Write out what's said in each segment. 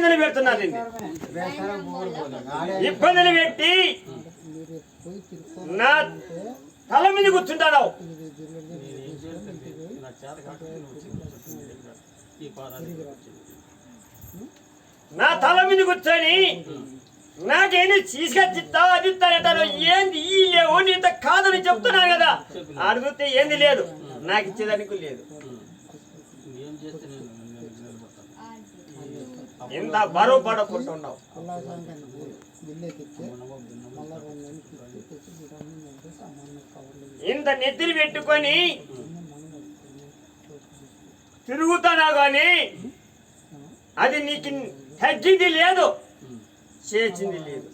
ఇబ్బందులు పెడుతున్నారు, ఇబ్బందులు పెట్టి నా తల మీద కూర్చుంటావు. నా తల మీద కూర్చొని నాకేంది తీసుకొచ్చిస్తావు, అది ఇస్తానంటారు. ఏంది ఈ లేవు నీతో కాదని చెప్తున్నాను కదా. అడిగితే ఏంది లేదు, నాకు ఇచ్చేదానికి లేదు. ఇంత బరువు పడకుంటున్నావు, ఇంత నెత్తిని పెట్టుకొని తిరుగుతానా కానీ అది నీకు తగ్గింది లేదు, చేసింది లేదు.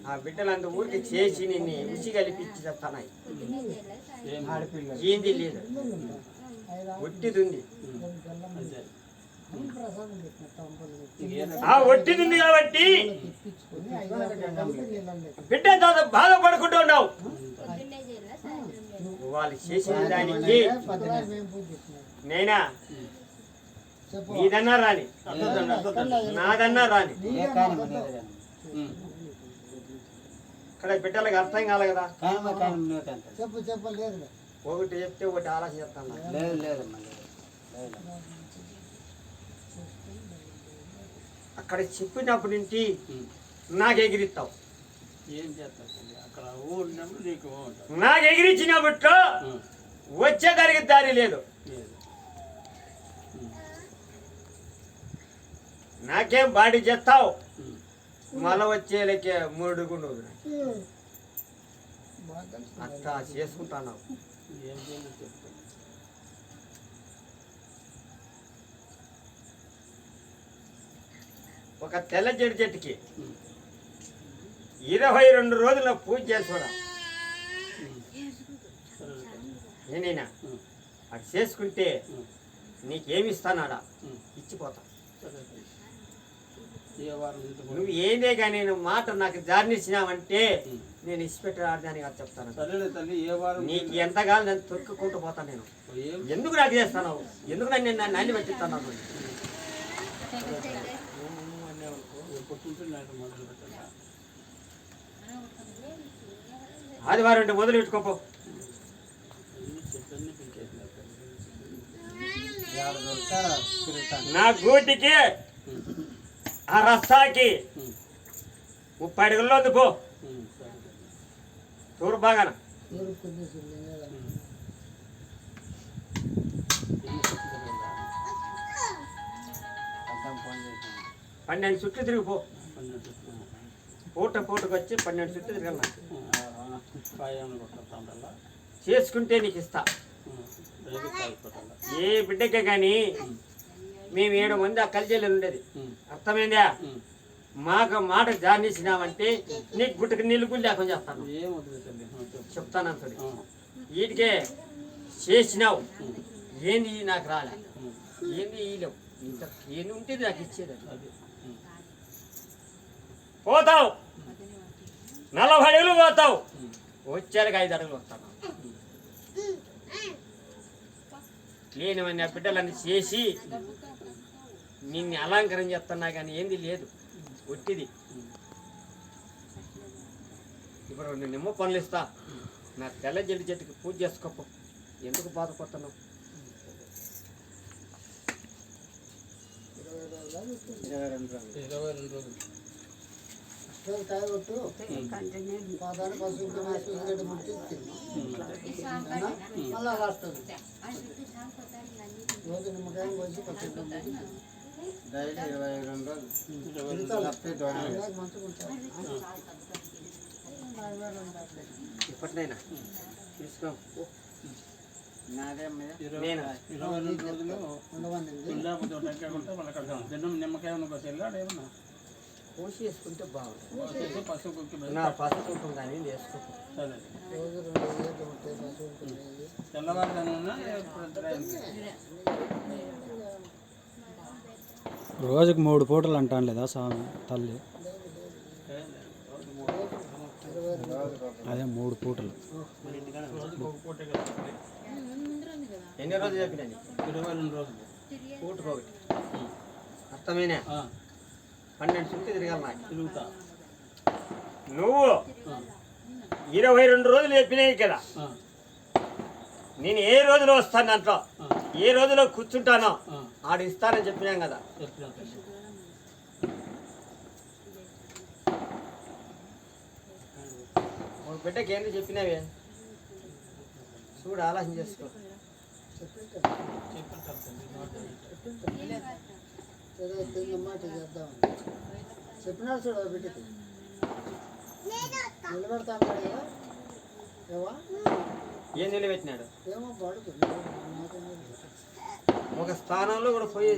ఆ బిడ్డలంత ఊరికి చేసి నిన్ను రుచి కలిపించి చెప్తానాయి. ఏంది లేదు, ఒట్టిది ఉంది. ఆ ఒట్టిది ఉంది కాబట్టి బిడ్డ బాధపడుకుంటూ ఉన్నావు. వాళ్ళు చేసిన దానికి నేనా నీదన్నా రాని, నాదన్నా రాని. ఇక్కడ బిడ్డలకు అర్థం కాలే కదా. ఒకటి చెప్తే ఒకటి ఆలోచన చెప్తాను. అక్కడ చెప్పినప్పటి నుంచి నాకు ఎగిరిస్తావు. నాకు ఎగిరించినప్పుడు వచ్చేదానికి దారి లేదు. నాకేం బాడీ చేస్తావు, మళ్ళా వచ్చేలకే మూడుగుండు అట్లా చేసుకుంటాను. ఒక తెల్ల జడి చెట్టుకి 22 రోజుల పూజ చేసుకోడా నేనైనా అది చేసుకుంటే నీకేమిస్తానాడా ఇచ్చిపోతా. నువ్వు ఏదే కానీ నువ్వు మాట నాకు జారినిచ్చినావంటే నేను ఇచ్చిపెట్టి ఆడదానికి అది చెప్తాను. నీకు ఎంతకాలం నేను తొక్కుకుంటూ పోతాను. నేను ఎందుకు నాకు చేస్తాను, ఎందుకు నన్ను నాన్ని పెట్టిస్తాను. ఆదివారం మొదలు పెట్టుకోపో. నా గూటికి ఆ రస్తాకి 30 అడుగుల్లో ఉంది పో. తూరు బాగాన 12 చుట్లు తిరిగిపో. పూటకు వచ్చి 12 చుట్లు తిరగల చేసుకుంటే నీకు ఇస్తా. ఏ బిడ్డకే కానీ మేము 7 మంది ఆ కలిజీలు ఉండేది. అర్థమైందా? మాకు మాట జానిచ్చినామంటే నీకు గుట్టకి నీళ్ళు గుళ్ళు లేకుండా చేస్తాను. చెప్తాను అంతది. వీటికే చేసినావు, ఏంది నాకు రాలే, ఏంది ఈలేవు, ఇంత ఏంది ఉంటుంది నాకు ఇచ్చేది. పోతావు 40 అడుగులు పోతావు, వచ్చేళ్ళకి 5 అడుగులు వస్తాను. లేనివన్నీ ఆ బిడ్డలన్నీ చేసి నిన్ను అలంకరణ చేస్తున్నా కానీ ఏంది లేదు, ఒట్టిది. ఇప్పుడు 2 నిమ్మ పనులు ఇస్తా. నా తెల్ల జల్లి చెట్టుకి పూజ చేసుకోపో. ఎందుకు బాధపడుతున్నావు? 22 రోజులు ఇప్పటినైనా తీసుకో. కోసి వేసుకుంటే బాగుంటుంది. పసుపు కుంకుమ కానీ వేసుకో. రోజుకు 3 పూటలు అంటాను లేదా స్వామి తల్లి? అదే 3 పూటలు. ఎన్ని రోజులు చెప్పినా 22 రోజులు. పూటకొకటి అర్థమైనా 12 చుట్టూ తిరగాలి నాకు. తిరుగుతా. నువ్వు 22 రోజులు చెప్పినాయి కదా, నేను ఏ రోజులో వస్తాను దాంట్లో ఏ రోజులో కూర్చుంటానో ఆడ ఇస్తానని చెప్పినాం కదా. చెప్పినా తల్లి. ఒక బిడ్డకి ఏంటి చెప్పినావే చూడు, ఆలోచన చేసుకో. చెప్పినా తల్లి. చెప్పినాడు చూడు బిడ్డకి నిలబెడతాను కదా ఏవా ఏం నిలబెట్టినాడు? ఏమో పడుతుంది ఒక స్థానంలో కూడా పోయి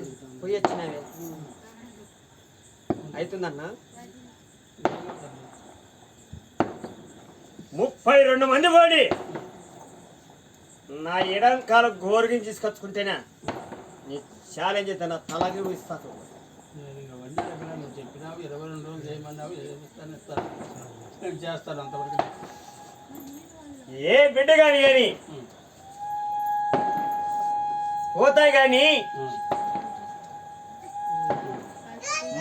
వచ్చినావే అవుతుందన్నా. 32 మంది పోడి నా ఎడం కాలు గోరుగిని తీసుకొచ్చుకుంటేనే నీ ఛాలెంజ్ అయితే నా తలకి ఇస్తాను. నేను ఇంకా వండి చెప్పినా, నువ్వు చెప్పినావు 22 రోజులు చేయమన్నావు, ఇస్తాను నేను చేస్తాను అంతవరకు. ఏ బిడ్డ కానీ పోతాయి కానీ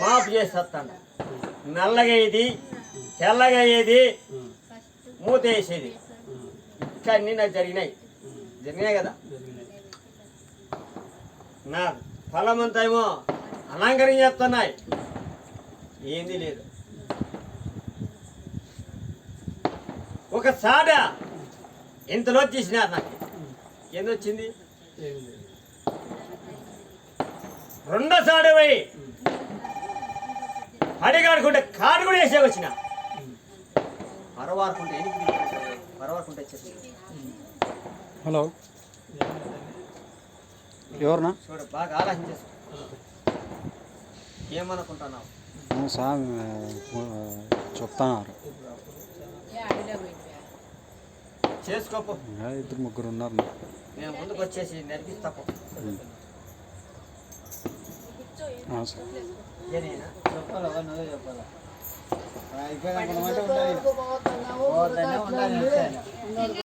మాపు చేసేస్తాను. నల్లగా ఇది తెల్లగా అయ్యేది మూత వేసేది ఇంకా అన్నీ నాకు జరిగినాయి కదా. నా ఫలం అంతా ఏమో అలంకరణ చేస్తున్నాయి, ఏంది లేదు. ఒక సాట ఇంతలో తీసినారు నాకు, ఏందొచ్చింది? రెండో సాట పోయి అడిగాడుకుంటే కాడు కూడా వేసే వచ్చిన పరవారుకుంటే పరవారుకుంటే వచ్చేసి. హలో, ఎవరినా? చూడు బాగా ఆలోచన చేసుకో, ఏమనుకుంటున్నావు? స్వామి చెప్తున్నారు. చేసుకోపో, 2-3 ఉన్నారు. నేను ముందుకు వచ్చేసి నడిపిస్తాపో. ఏనైనా చెప్పాలా నువ్వే చెప్పాలా అయిపోయినా ఉండాలి